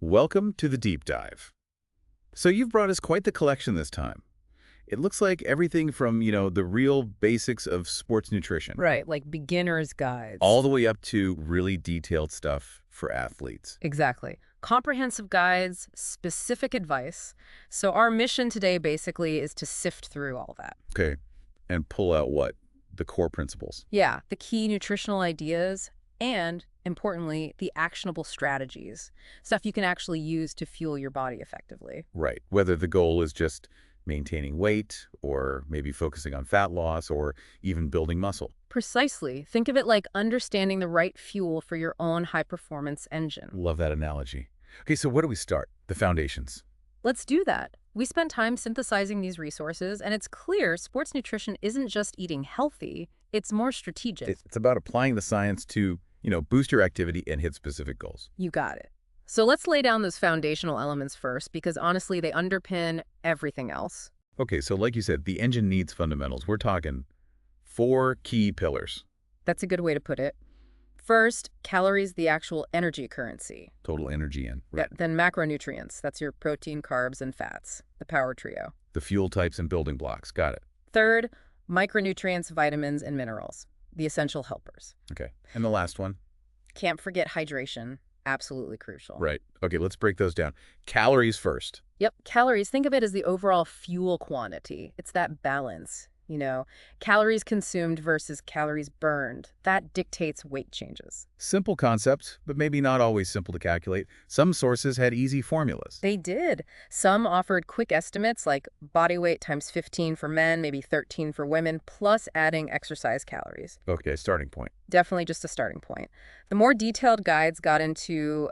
Welcome to the deep dive. So you've brought us quite the collection this time. It looks like everything from, the real basics of sports nutrition, Right, like beginner's guides. all the way up to really detailed stuff for athletes. Exactly. Comprehensive guides, specific advice. So our mission today basically is to sift through all that. Okay. And pull out what? The core principles. Yeah, the key nutritional ideas and, importantly, the actionable strategies. Stuff you can actually use to fuel your body effectively. Right. Whether the goal is just maintaining weight or maybe focusing on fat loss or even building muscle. Precisely. Think of it like understanding the right fuel for your own high-performance engine. Love that analogy. Okay, so where do we start? The foundations. Let's do that. We spent time synthesizing these resources, and it's clear sports nutrition isn't just eating healthy, it's more strategic. It's about applying the science to, boost your activity and hit specific goals. You got it. So let's lay down those foundational elements first, because honestly, they underpin everything else. Okay, so like you said, the engine needs fundamentals. We're talking 4 key pillars. That's a good way to put it. First, calories, the actual energy currency. Total energy in. Right. Then macronutrients. That's your protein, carbs, and fats. The power trio. The fuel types and building blocks. Got it. Third, micronutrients, vitamins, and minerals. The essential helpers. Okay. And the last one? Can't forget hydration. Absolutely crucial. Right. Okay, let's break those down. Calories first. Yep. Calories, think of it as the overall fuel quantity. It's that balance. Calories consumed versus calories burned. That dictates weight changes. Simple concept, but maybe not always simple to calculate. Some sources had easy formulas. They did. Some offered quick estimates like body weight times 15 for men, maybe 13 for women, plus adding exercise calories. Okay, starting point. Definitely just a starting point. The more detailed guides got into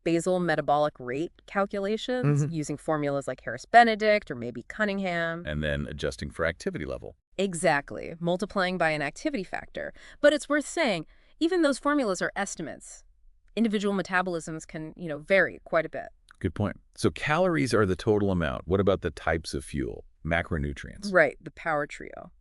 basal metabolic rate calculations using formulas like Harris-Benedict or maybe Cunningham. And then adjusting for activity level. Exactly, multiplying by an activity factor. But it's worth saying, even those formulas are estimates. Individual metabolisms can, vary quite a bit. Good point. So calories are the total amount. What about the types of fuel? Macronutrients. Right, the power trio.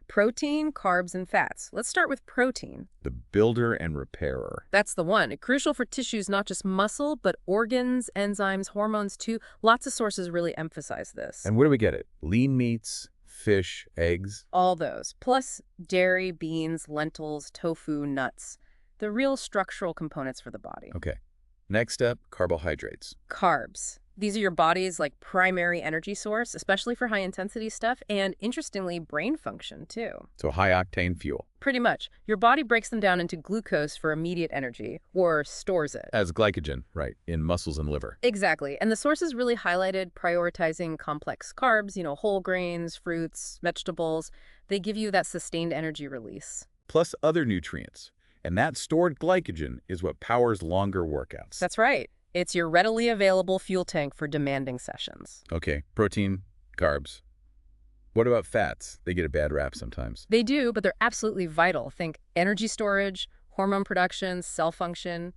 Protein, carbs, and fats. Let's start with protein. The builder and repairer. That's the one. Crucial for tissues, not just muscle, but organs, enzymes, hormones too. Lots of sources really emphasize this. And where do we get it? Lean meats, fish, eggs? All those. Plus dairy, beans, lentils, tofu, nuts. The real structural components for the body. Okay. Next up, carbohydrates. Carbs. These are your body's primary energy source, especially for high-intensity stuff, and interestingly, brain function, too. So high-octane fuel. Pretty much. Your body breaks them down into glucose for immediate energy, or stores it. As glycogen, right, in muscles and liver. Exactly. And the sources really highlighted prioritizing complex carbs, whole grains, fruits, vegetables. They give you that sustained energy release. Plus other nutrients. And that stored glycogen is what powers longer workouts. That's right. It's your readily available fuel tank for demanding sessions. Okay, protein, carbs. What about fats? They get a bad rap sometimes. They do, but they're absolutely vital. Think energy storage, hormone production, cell function,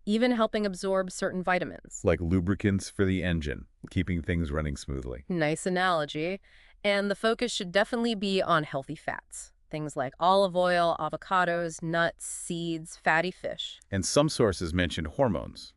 even helping absorb certain vitamins. Like lubricants for the engine, keeping things running smoothly. Nice analogy. And the focus should definitely be on healthy fats. Things like olive oil, avocados, nuts, seeds, fatty fish. And some sources mention hormones,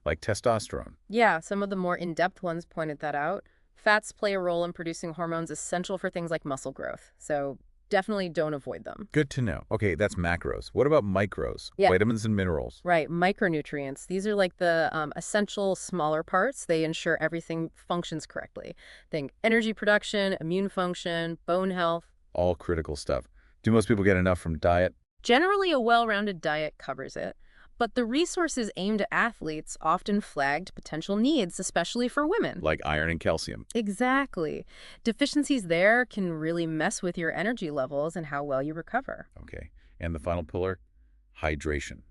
like testosterone. Yeah, some of the more in-depth ones pointed that out. Fats play a role in producing hormones essential for things like muscle growth, so definitely don't avoid them. Good to know. Okay, that's macros. What about micros? Yeah. Vitamins and minerals. Right, micronutrients. These are like the essential smaller parts. They ensure everything functions correctly. Think energy production, immune function, bone health. All critical stuff. Do most people get enough from diet? Generally, a well-rounded diet covers it. But the resources aimed at athletes often flagged potential needs, especially for women. Like iron and calcium. Exactly. Deficiencies there can really mess with your energy levels and how well you recover. Okay. And the final pillar, hydration.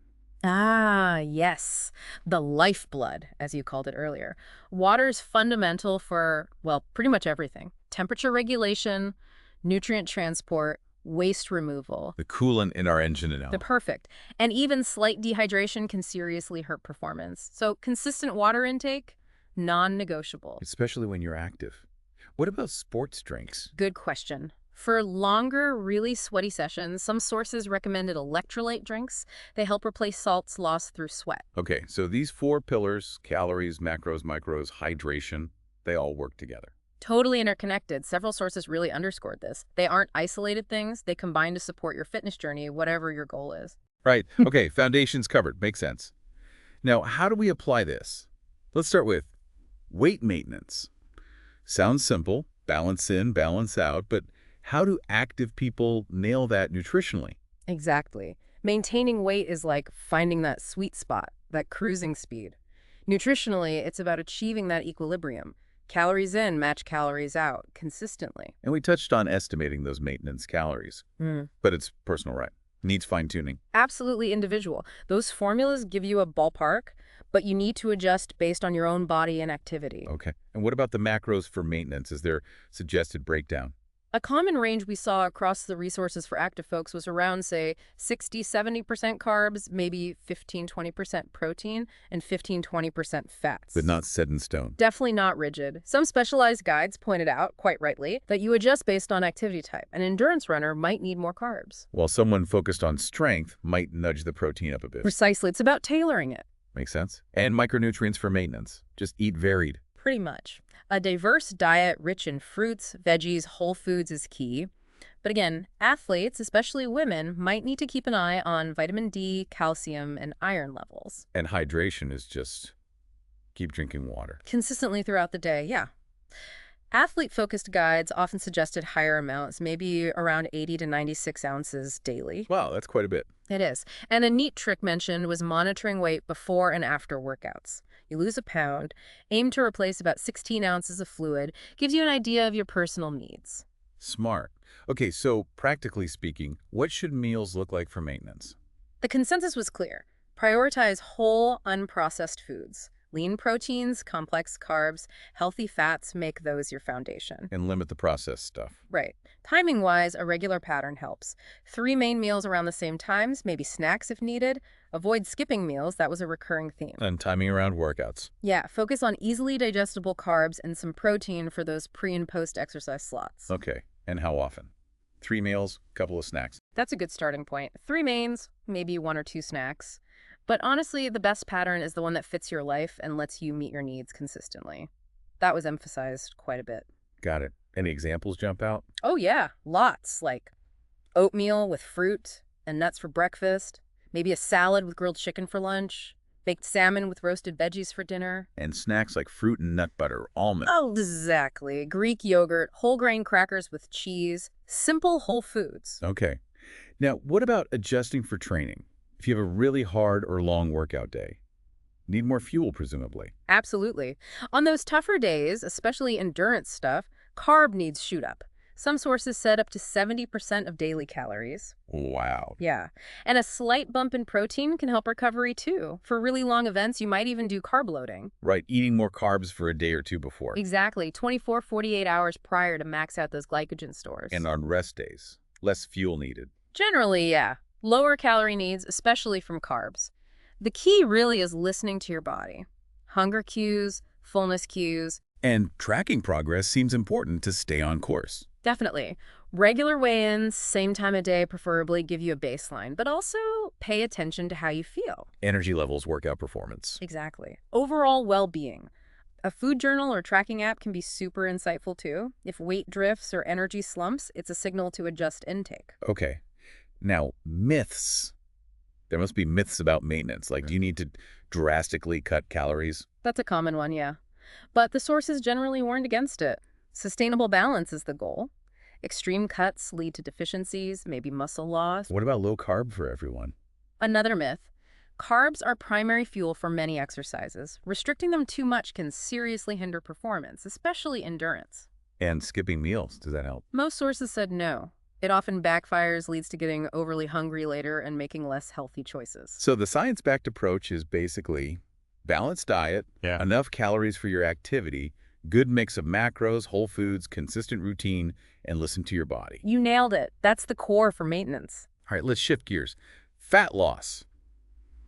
Ah, yes. The lifeblood, as you called it earlier. Water's fundamental for, well, pretty much everything. Temperature regulation, nutrient transport, waste removal. The coolant in our engine and The perfect. And even slight dehydration can seriously hurt performance. So consistent water intake, non-negotiable. Especially when you're active. What about sports drinks? Good question. For longer, really sweaty sessions, some sources recommended electrolyte drinks. They help replace salts lost through sweat. Okay, so these four pillars, calories, macros, micros, hydration, they all work together. Totally interconnected. Several sources really underscored this. They aren't isolated things. They combine to support your fitness journey, whatever your goal is. Right. Okay, foundation's covered. Makes sense. Now, how do we apply this? Let's start with weight maintenance. Sounds simple, balance in, balance out, but how do active people nail that nutritionally? Exactly. Maintaining weight is like finding that sweet spot, that cruising speed. Nutritionally, it's about achieving that equilibrium. Calories in match calories out consistently. And we touched on estimating those maintenance calories, but it's personal, right? Needs fine-tuning. Absolutely individual. Those formulas give you a ballpark, but you need to adjust based on your own body and activity. Okay. And what about the macros for maintenance? Is there suggested breakdown? A common range we saw across the resources for active folks was around, say, 60–70% carbs, maybe 15–20% protein, and 15–20% fats. But not set in stone. Definitely not rigid. Some specialized guides pointed out, quite rightly, that you adjust based on activity type. An endurance runner might need more carbs. While someone focused on strength might nudge the protein up a bit. Precisely. It's about tailoring it. Makes sense. And micronutrients for maintenance. Just eat varied. Pretty much. A diverse diet rich in fruits, veggies, whole foods is key. But again, athletes, especially women, might need to keep an eye on vitamin D, calcium, and iron levels. And hydration is just keep drinking water. Consistently throughout the day, yeah. Athlete-focused guides often suggested higher amounts, maybe around 80–96 ounces daily. Wow, that's quite a bit. It is. And a neat trick mentioned was monitoring weight before and after workouts. You lose a pound, aim to replace about 16 ounces of fluid, gives you an idea of your personal needs. Smart. Okay, so practically speaking, what should meals look like for maintenance? The consensus was clear. Prioritize whole, unprocessed foods. Lean proteins, complex carbs, healthy fats, make those your foundation. And limit the processed stuff. Right. Timing-wise, a regular pattern helps. 3 main meals around the same times, maybe snacks if needed. Avoid skipping meals, that was a recurring theme. And timing around workouts. Yeah, focus on easily digestible carbs and some protein for those pre- and post-exercise slots. Okay, and how often? 3 meals, couple of snacks. That's a good starting point. 3 mains, maybe 1 or 2 snacks. But honestly, the best pattern is the one that fits your life and lets you meet your needs consistently. That was emphasized quite a bit. Got it. Any examples jump out? Oh yeah, lots, like oatmeal with fruit and nuts for breakfast, maybe a salad with grilled chicken for lunch, baked salmon with roasted veggies for dinner. And snacks like fruit and nut butter, almond. Oh, exactly. Greek yogurt, whole grain crackers with cheese, simple whole foods. Okay. Now, what about adjusting for training? If you have a really hard or long workout day, need more fuel, presumably. Absolutely. On those tougher days, especially endurance stuff, carb needs shoot up. Some sources said up to 70% of daily calories. Wow. Yeah. And a slight bump in protein can help recovery too. For really long events, you might even do carb loading. Right, eating more carbs for a day or two before. Exactly. 24–48 hours prior to max out those glycogen stores. And on rest days, less fuel needed. Generally, yeah. Lower calorie needs, especially from carbs. The key really is listening to your body. Hunger cues, fullness cues. And tracking progress seems important to stay on course. Definitely. Regular weigh-ins, same time of day preferably, give you a baseline, but also pay attention to how you feel. Energy levels, workout performance. Exactly. Overall well-being. A food journal or tracking app can be super insightful too. If weight drifts or energy slumps, it's a signal to adjust intake. Okay. Now, myths. There must be myths about maintenance. Like, do you need to drastically cut calories? That's a common one, yeah. But the sources generally warned against it. Sustainable balance is the goal. Extreme cuts lead to deficiencies, maybe muscle loss. What about low carb for everyone? Another myth. Carbs are primary fuel for many exercises. Restricting them too much can seriously hinder performance, especially endurance. And skipping meals, does that help? Most sources said no. It often backfires, leads to getting overly hungry later and making less healthy choices. So the science-backed approach is basically balanced diet, enough calories for your activity, good mix of macros, whole foods, consistent routine, and listen to your body. You nailed it. That's the core for maintenance. All right, let's shift gears. Fat loss.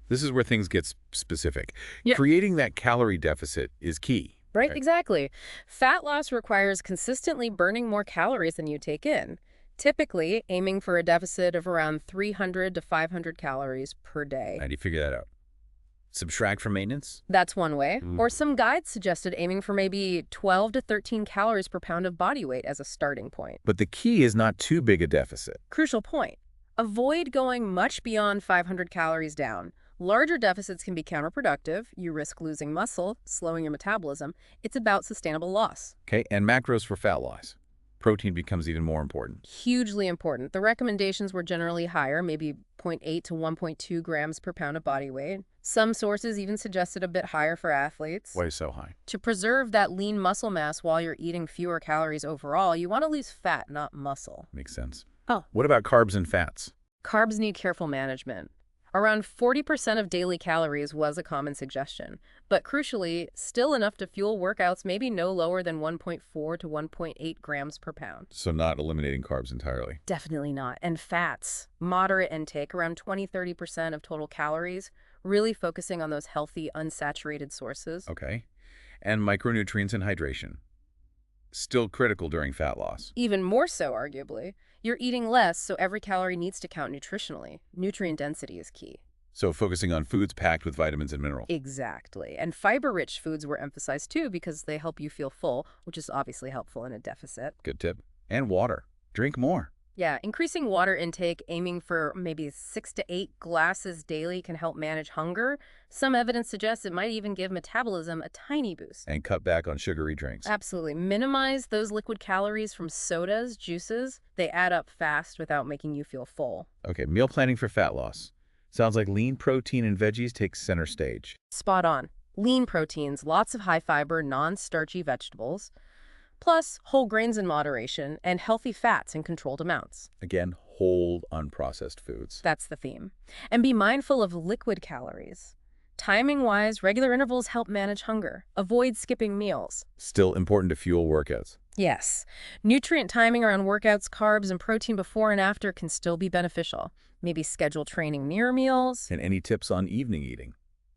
This is where things get specific. Yeah. Creating that calorie deficit is key. Right, exactly. Fat loss requires consistently burning more calories than you take in. Typically aiming for a deficit of around 300 to 500 calories per day. How do you figure that out? Subtract from maintenance? That's one way. Or some guides suggested aiming for maybe 12 to 13 calories per pound of body weight as a starting point. But the key is not too big a deficit. Crucial point. Avoid going much beyond 500 calories down. Larger deficits can be counterproductive. You risk losing muscle, slowing your metabolism. It's about sustainable loss. Okay, and macros for fat loss. Protein becomes even more important. Hugely important. The recommendations were generally higher, maybe 0.8 to 1.2 grams per pound of body weight. Some sources even suggested a bit higher for athletes. Why so high? To preserve that lean muscle mass while you're eating fewer calories overall, you want to lose fat, not muscle. Makes sense. Oh. What about carbs and fats? Carbs need careful management. Around 40% of daily calories was a common suggestion, but crucially, still enough to fuel workouts, maybe no lower than 1.4 to 1.8 grams per pound. So not eliminating carbs entirely. Definitely not. And fats, moderate intake, around 20–30% of total calories, really focusing on those healthy, unsaturated sources. Okay. And micronutrients and hydration. Still critical during fat loss. Even more so, arguably. You're eating less, so every calorie needs to count nutritionally. Nutrient density is key. So focusing on foods packed with vitamins and minerals. Exactly. And fiber-rich foods were emphasized too because they help you feel full, which is obviously helpful in a deficit. Good tip. And water. Drink more. Yeah, increasing water intake, aiming for maybe 6 to 8 glasses daily can help manage hunger. Some evidence suggests it might even give metabolism a tiny boost. And cut back on sugary drinks. Absolutely. Minimize those liquid calories from sodas, juices. They add up fast without making you feel full. Okay, meal planning for fat loss. Sounds like lean protein and veggies take center stage. Spot on. Lean proteins, lots of high-fiber, non-starchy vegetables, plus whole grains in moderation, and healthy fats in controlled amounts. Again, whole, unprocessed foods. That's the theme. And be mindful of liquid calories. Timing-wise, regular intervals help manage hunger. Avoid skipping meals. Still important to fuel workouts. Yes. Nutrient timing around workouts, carbs, and protein before and after can still be beneficial. Maybe schedule training near meals. And any tips on evening eating?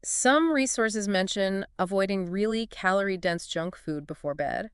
Some resources mention avoiding really calorie-dense junk food before bed.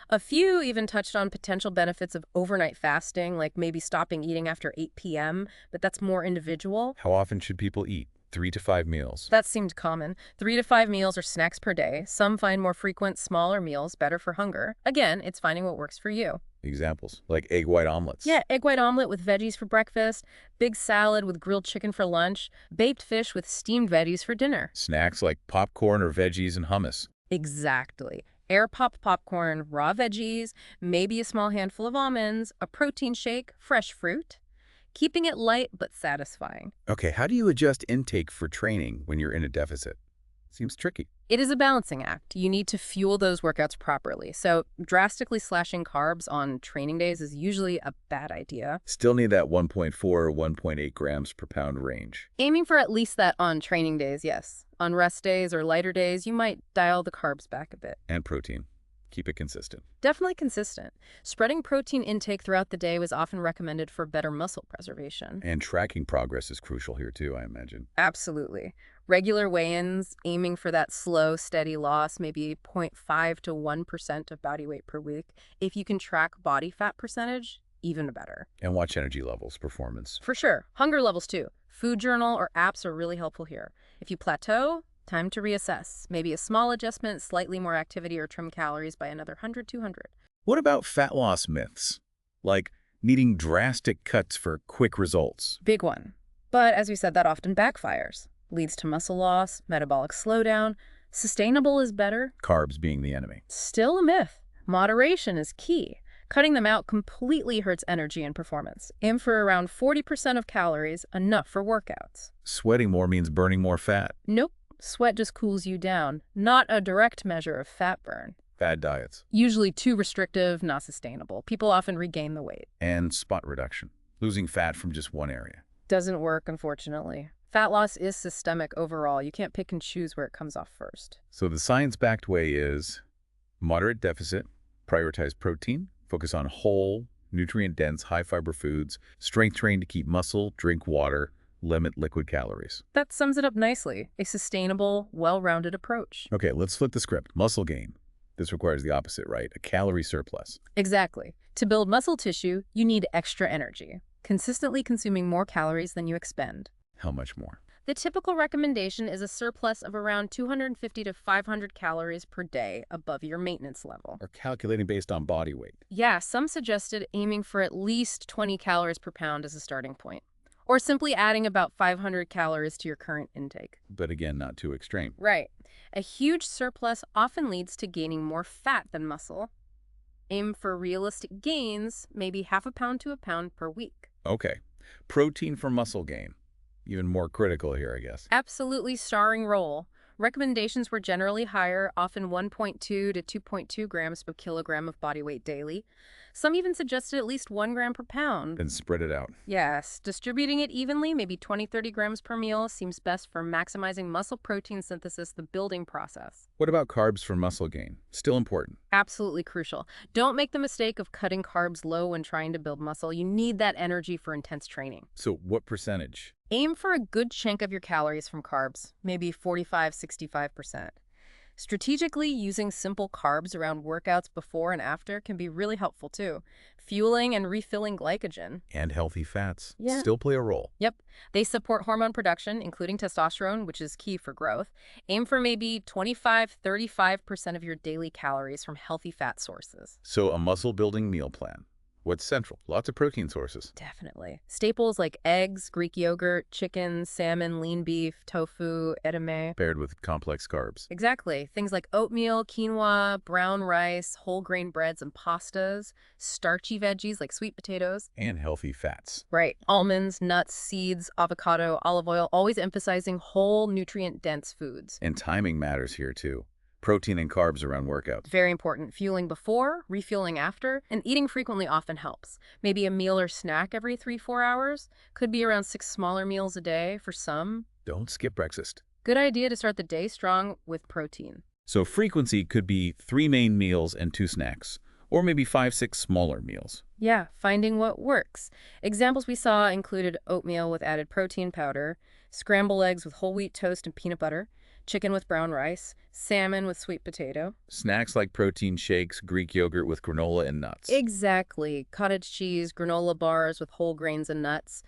A few even touched on potential benefits of overnight fasting, like maybe stopping eating after 8 p.m., but that's more individual. How often should people eat? 3 to 5 meals. That seemed common. 3 to 5 meals or snacks per day. Some find more frequent, smaller meals better for hunger. Again, it's finding what works for you. Examples, like egg white omelets. Yeah, egg white omelet with veggies for breakfast, big salad with grilled chicken for lunch, baked fish with steamed veggies for dinner. Snacks like popcorn or veggies and hummus. Exactly. Air pop popcorn, raw veggies, maybe a small handful of almonds, a protein shake, fresh fruit. Keeping it light but satisfying. Okay, how do you adjust intake for training when you're in a deficit? Seems tricky. It is a balancing act. You need to fuel those workouts properly. So drastically slashing carbs on training days is usually a bad idea. Still need that 1.4 or 1.8 grams per pound range. Aiming for at least that on training days, yes. On rest days or lighter days, you might dial the carbs back a bit. And protein. Keep it consistent. Definitely consistent. Spreading protein intake throughout the day was often recommended for better muscle preservation. And tracking progress is crucial here too, I imagine. Absolutely. Regular weigh-ins, aiming for that slow, steady loss, maybe 0.5 to 1% of body weight per week. If you can track body fat percentage, even better. And watch energy levels, performance. For sure. Hunger levels too. Food journal or apps are really helpful here. If you plateau, time to reassess. Maybe a small adjustment, slightly more activity, or trim calories by another 100, 200. What about fat loss myths? Like needing drastic cuts for quick results. Big one. But as we said, that often backfires. Leads to muscle loss, metabolic slowdown. Sustainable is better. Carbs being the enemy. Still a myth. Moderation is key. Cutting them out completely hurts energy and performance. Aim for around 40% of calories, enough for workouts. Sweating more means burning more fat. Nope. Sweat just cools you down, not a direct measure of fat burn. Fad diets. Usually too restrictive, not sustainable. People often regain the weight. And spot reduction. Losing fat from just one area. Doesn't work, unfortunately. Fat loss is systemic overall. You can't pick and choose where it comes off first. So the science-backed way is moderate deficit, prioritize protein, focus on whole, nutrient-dense, high-fiber foods, strength train to keep muscle, drink water, limit liquid calories. That sums it up nicely. A sustainable, well-rounded approach. Okay, let's flip the script. Muscle gain. This requires the opposite, right? A calorie surplus. Exactly. To build muscle tissue, you need extra energy, consistently consuming more calories than you expend. How much more? The typical recommendation is a surplus of around 250 to 500 calories per day above your maintenance level. Or calculating based on body weight. Yeah, some suggested aiming for at least 20 calories per pound as a starting point, or simply adding about 500 calories to your current intake. But again, not too extreme. Right. A huge surplus often leads to gaining more fat than muscle. Aim for realistic gains, maybe half a pound to a pound per week. Okay. Protein for muscle gain. Even more critical here, I guess. Absolutely starring role. Recommendations were generally higher, often 1.2 to 2.2 grams per kilogram of body weight daily. Some even suggested at least 1 gram per pound. Then spread it out. Yes, distributing it evenly, maybe 20-30 grams per meal, seems best for maximizing muscle protein synthesis, the building process. What about carbs for muscle gain? Still important. Absolutely crucial. Don't make the mistake of cutting carbs low when trying to build muscle. You need that energy for intense training. So what percentage? Aim for a good chunk of your calories from carbs, maybe 45–65%. Strategically using simple carbs around workouts before and after can be really helpful too. Fueling and refilling glycogen. And healthy fats Yeah. still play a role. Yep. They support hormone production, including testosterone, which is key for growth. Aim for maybe 25–35% of your daily calories from healthy fat sources. So a muscle-building meal plan. What's central? Lots of protein sources. Definitely. Staples like eggs, Greek yogurt, chicken, salmon, lean beef, tofu, edamame. Paired with complex carbs. Exactly. Things like oatmeal, quinoa, brown rice, whole grain breads and pastas, starchy veggies like sweet potatoes. And healthy fats. Right. Almonds, nuts, seeds, avocado, olive oil, always emphasizing whole, nutrient-dense foods. And timing matters here too. Protein and carbs around workouts. Very important. Fueling before, refueling after, and eating frequently often helps. Maybe a meal or snack every 3–4 hours. Could be around 6 smaller meals a day for some. Don't skip breakfast. Good idea to start the day strong with protein. So frequency could be 3 main meals and 2 snacks. Or maybe 5–6 smaller meals. Yeah, finding what works. Examples we saw included oatmeal with added protein powder, scrambled eggs with whole wheat toast and peanut butter, chicken with brown rice, salmon with sweet potato. Snacks like protein shakes, Greek yogurt with granola and nuts. Exactly. Cottage cheese, granola bars with whole grains and nuts.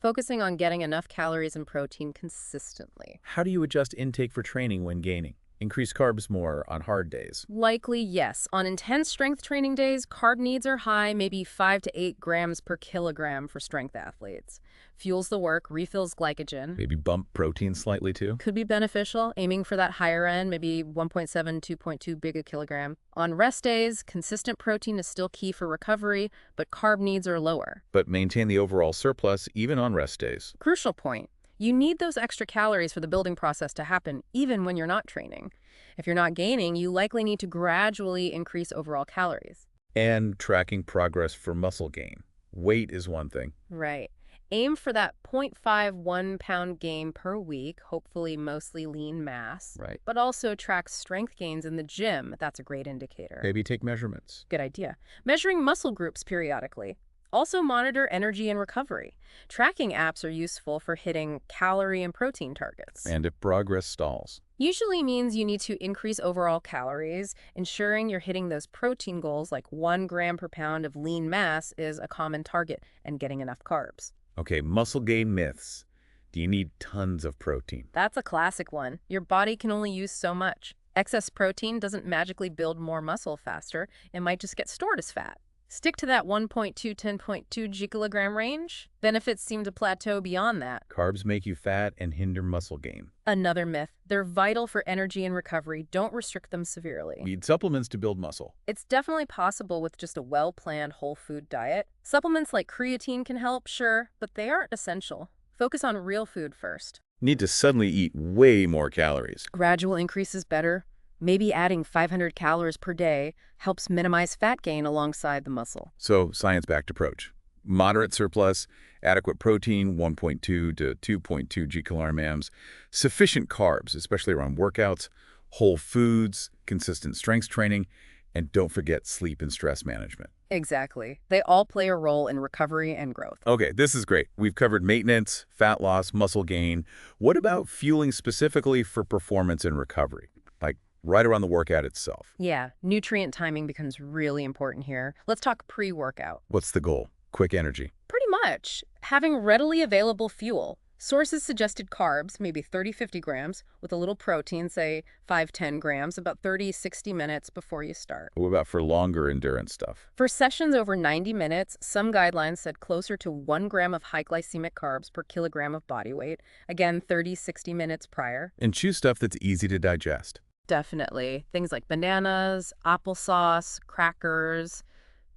Focusing on getting enough calories and protein consistently. How do you adjust intake for training when gaining? Increase carbs more on hard days. Likely, yes. On intense strength training days, carb needs are high, maybe 5–8 grams per kilogram for strength athletes. Fuels the work, refills glycogen. Maybe bump protein slightly too. Could be beneficial, aiming for that higher end, maybe 1.7–2.2 gigakilogram. On rest days, consistent protein is still key for recovery, but carb needs are lower. But maintain the overall surplus even on rest days. Crucial point. You need those extra calories for the building process to happen, even when you're not training. If you're not gaining, you likely need to gradually increase overall calories. And tracking progress for muscle gain. Weight is one thing. Right. Aim for that 0.51 pound gain per week, hopefully mostly lean mass. Right. But also track strength gains in the gym. That's a great indicator. Maybe take measurements. Good idea. Measuring muscle groups periodically. Also monitor energy and recovery. Tracking apps are useful for hitting calorie and protein targets. And if progress stalls. Usually means you need to increase overall calories. Ensuring you're hitting those protein goals like 1 gram per pound of lean mass is a common target, and getting enough carbs. Okay, muscle gain myths. Do you need tons of protein? That's a classic one. Your body can only use so much. Excess protein doesn't magically build more muscle faster. It might just get stored as fat. Stick to that 1.2–10.2 gigakilogram range. Benefits seem to plateau beyond that. Carbs make you fat and hinder muscle gain. Another myth. They're vital for energy and recovery. Don't restrict them severely. Need supplements to build muscle. It's definitely possible with just a well-planned whole food diet. Supplements like creatine can help, sure, but they aren't essential. Focus on real food first. Need to suddenly eat way more calories. Gradual increase is better. Maybe adding 500 calories per day helps minimize fat gain alongside the muscle. So, science-backed approach. Moderate surplus, adequate protein, 1.2 to 2.2 gigagrams, sufficient carbs, especially around workouts, whole foods, consistent strength training, and don't forget sleep and stress management. Exactly. They all play a role in recovery and growth. Okay, this is great. We've covered maintenance, fat loss, muscle gain. What about fueling specifically for performance and recovery? Like right around the workout itself. Yeah, nutrient timing becomes really important here. Let's talk pre-workout. What's the goal? Quick energy. Pretty much. Having readily available fuel. Sources suggested carbs, maybe 30-50 grams, with a little protein, say 5-10 grams, about 30-60 minutes before you start. What about for longer endurance stuff? For sessions over 90 minutes, some guidelines said closer to 1 gram of high glycemic carbs per kilogram of body weight, again 30-60 minutes prior. And choose stuff that's easy to digest. Definitely. Things like bananas, applesauce, crackers,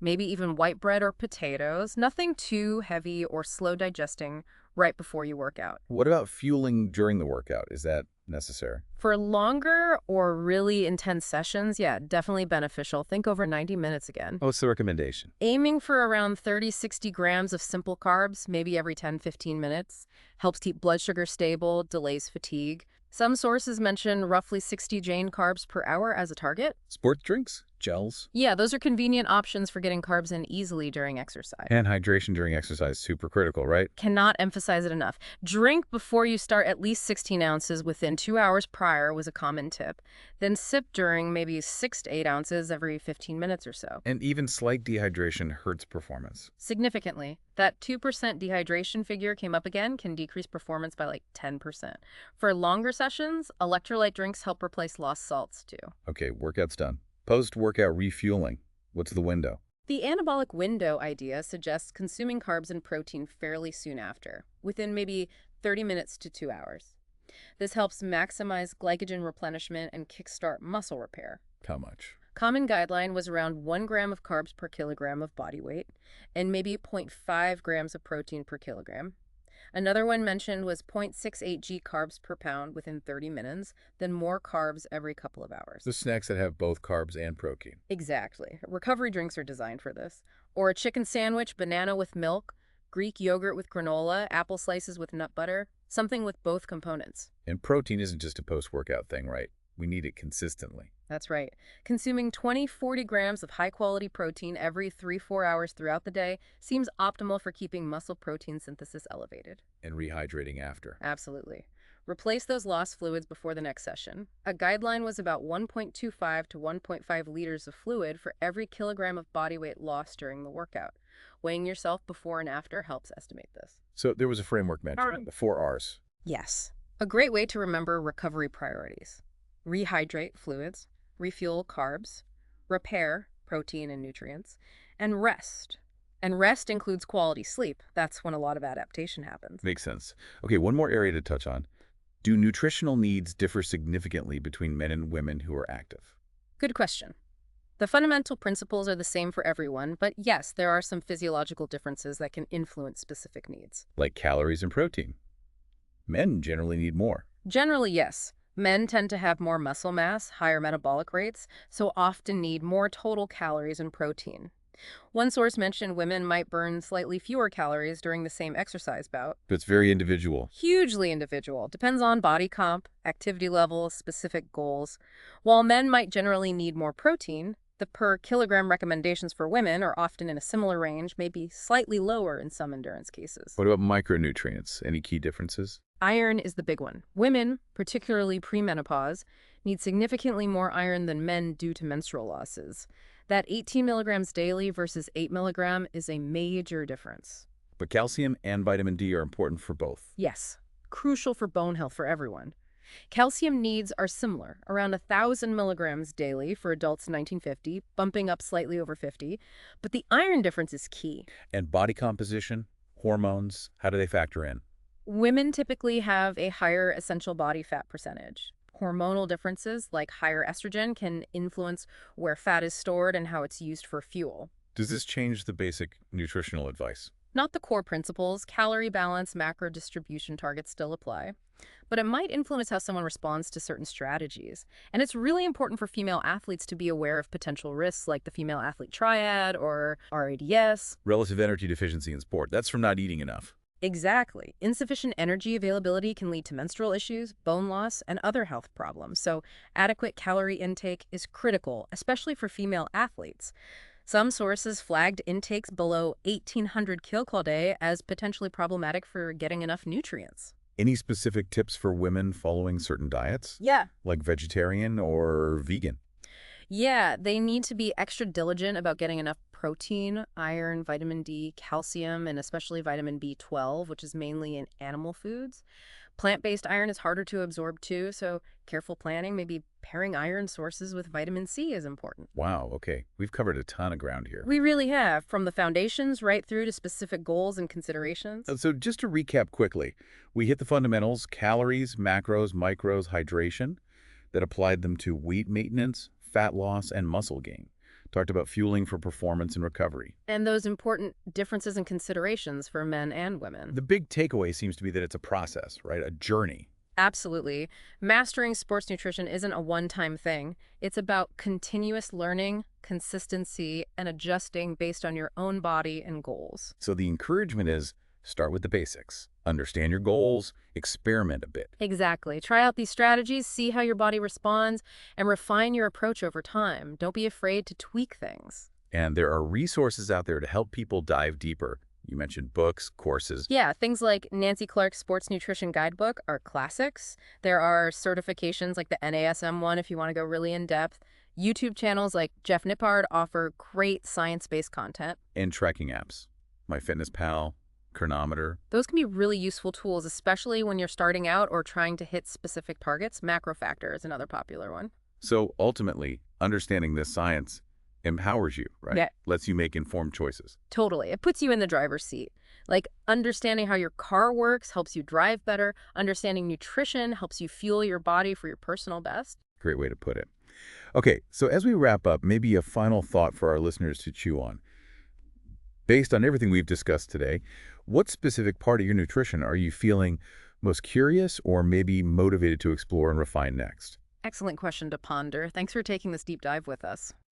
maybe even white bread or potatoes. Nothing too heavy or slow digesting right before you work out. What about fueling during the workout? Is that necessary? For longer or really intense sessions, yeah, definitely beneficial. Think over 90 minutes again. What's the recommendation? Aiming for around 30-60 grams of simple carbs, maybe every 10-15 minutes, helps keep blood sugar stable, delays fatigue. Some sources mention roughly 60 Jane carbs per hour as a target. Sports drinks? Gels? Yeah, those are convenient options for getting carbs in easily during exercise. And hydration during exercise, super critical, right? Cannot emphasize it enough. Drink before you start at least 16 ounces within 2 hours prior was a common tip. Then sip during maybe 6 to 8 ounces every 15 minutes or so. And even slight dehydration hurts performance. Significantly. That 2% dehydration figure came up again, can decrease performance by like 10%. For longer sessions, electrolyte drinks help replace lost salts too. Okay, workout's done. Post-workout refueling. What's the window? The anabolic window idea suggests consuming carbs and protein fairly soon after, within maybe 30 minutes to 2 hours. This helps maximize glycogen replenishment and kickstart muscle repair. How much? Common guideline was around 1 gram of carbs per kilogram of body weight and maybe 0.5 grams of protein per kilogram. Another one mentioned was 0.68 g carbs per pound within 30 minutes, then more carbs every couple of hours. The snacks that have both carbs and protein. Exactly. Recovery drinks are designed for this. Or a chicken sandwich, banana with milk, Greek yogurt with granola, apple slices with nut butter, something with both components. And protein isn't just a post-workout thing, right? We need it consistently. That's right. Consuming 20-40 grams of high-quality protein every 3-4 hours throughout the day seems optimal for keeping muscle protein synthesis elevated. And rehydrating after. Absolutely. Replace those lost fluids before the next session. A guideline was about 1.25 to 1.5 liters of fluid for every kilogram of body weight lost during the workout. Weighing yourself before and after helps estimate this. So there was a framework mentioned, the 4 R's. Yes. A great way to remember recovery priorities. Rehydrate fluids, refuel carbs, repair protein and nutrients, and rest. And rest includes quality sleep. That's when a lot of adaptation happens. Makes sense. Okay, one more area to touch on. Do nutritional needs differ significantly between men and women who are active? Good question. The fundamental principles are the same for everyone, but yes, there are some physiological differences that can influence specific needs. Like calories and protein. Men generally need more. Generally, yes. Men tend to have more muscle mass, higher metabolic rates, so often need more total calories and protein. One source mentioned women might burn slightly fewer calories during the same exercise bout. But it's very individual. Hugely individual. Depends on body comp, activity level, specific goals. While men might generally need more protein, the per kilogram recommendations for women are often in a similar range, maybe slightly lower in some endurance cases. What about micronutrients? Any key differences? Iron is the big one. Women, particularly premenopause, need significantly more iron than men due to menstrual losses. That 18 milligrams daily versus 8 milligram is a major difference. But calcium and vitamin D are important for both. Yes, crucial for bone health for everyone. Calcium needs are similar, around 1,000 milligrams daily for adults 1950, bumping up slightly over 50, but the iron difference is key. And body composition, hormones, how do they factor in? Women typically have a higher essential body fat percentage. Hormonal differences like higher estrogen can influence where fat is stored and how it's used for fuel. Does this change the basic nutritional advice? Not the core principles, calorie balance, macro distribution targets still apply, but it might influence how someone responds to certain strategies. And it's really important for female athletes to be aware of potential risks like the female athlete triad or RADS. Relative energy deficiency in sport. That's from not eating enough. Exactly. Insufficient energy availability can lead to menstrual issues, bone loss, and other health problems. So adequate calorie intake is critical, especially for female athletes. Some sources flagged intakes below 1,800 kilcal day as potentially problematic for getting enough nutrients. Any specific tips for women following certain diets, Yeah. like vegetarian or vegan? Yeah, they need to be extra diligent about getting enough protein, iron, vitamin D, calcium, and especially vitamin B12, which is mainly in animal foods. Plant-based iron is harder to absorb too, so careful planning, maybe pairing iron sources with vitamin C is important. Wow, okay. We've covered a ton of ground here. We really have, from the foundations right through to specific goals and considerations. So just to recap quickly, we hit the fundamentals: calories, macros, micros, hydration, that applied them to weight maintenance, fat loss, and muscle gain. Talked about fueling for performance and recovery. And those important differences and considerations for men and women. The big takeaway seems to be that it's a process, right? A journey. Absolutely. Mastering sports nutrition isn't a one-time thing. It's about continuous learning, consistency, and adjusting based on your own body and goals. So the encouragement is start with the basics. Understand your goals, experiment a bit. Exactly. Try out these strategies, see how your body responds, and refine your approach over time. Don't be afraid to tweak things. And there are resources out there to help people dive deeper. You mentioned books, courses. Yeah, things like Nancy Clark's Sports Nutrition Guidebook are classics. There are certifications like the NASM one if you want to go really in depth. YouTube channels like Jeff Nippard offer great science-based content. And tracking apps. MyFitnessPal, Chronometer. Those can be really useful tools, especially when you're starting out or trying to hit specific targets. Macro Factor is another popular one. So ultimately, understanding this science empowers you, right? Yeah. Lets you make informed choices. Totally. It puts you in the driver's seat. Like understanding how your car works helps you drive better. Understanding nutrition helps you fuel your body for your personal best. Great way to put it. Okay, so as we wrap up, maybe a final thought for our listeners to chew on. Based on everything we've discussed today, what specific part of your nutrition are you feeling most curious or maybe motivated to explore and refine next? Excellent question to ponder. Thanks for taking this deep dive with us.